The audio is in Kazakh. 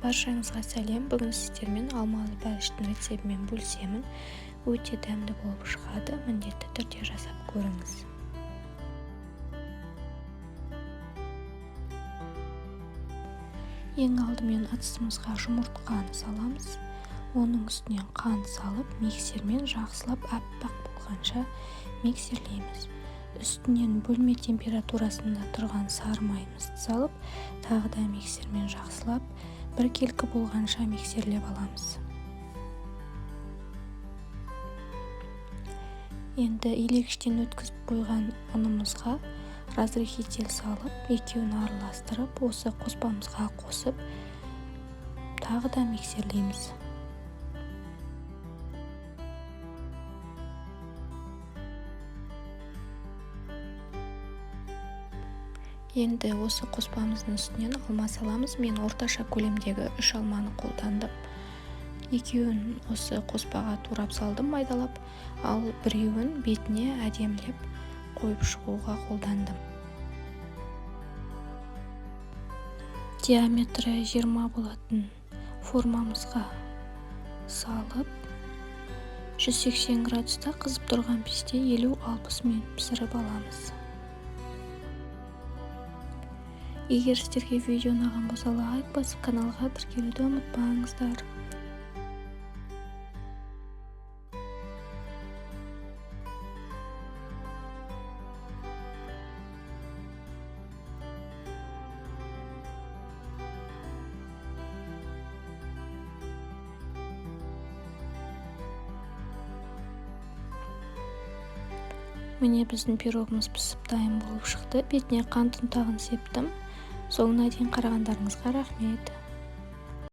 Баршаңызға сәлем. Бүгін сіздермен алмалы бәліштің рецебімен бөлісемін. Өте дәмді болып шығады. Міндетті түрде жасап көріңіз. Ең алдымен ыдысымызға жұмыртқаны саламыз. Оның үстінен қант салып, миксермен жақсылап аппақ болғанша миксерлейміз. Үстінен бөлме температурасында тұрған сары майымызды салып, тағы да миксермен жақсылап, біркелкі болғанша миксерлеп аламыз. Енді илегіштен өткізіп қойған ұнымызға разрыхитель салып, екеуін араластырып, осы қоспамызға қосып, тағы да миксерлейміз. Енді осы қоспамыздың үстінен алма саламыз. Мен орташа көлемдегі 3 алманы қолдандым. Екеуін осы қоспаға турап салдым майдалап, ал біреуін бетіне әдемілеп қойып шығуға қолдандым. Диаметрі 20 болатын формамызға салып, 180 градуста қызып тұрған пеште 50-60 минут пісіріп аламыз. Егер сіздерге видео ұнаған болса, лайк басып, каналға тіркелуді ұмытпаңыздар. Міне біздің пирогымыз пісіп дайын болып шықты. Бетіне қант ұнтағын септім. Соңына дейін қарағандарыңызға рахмет.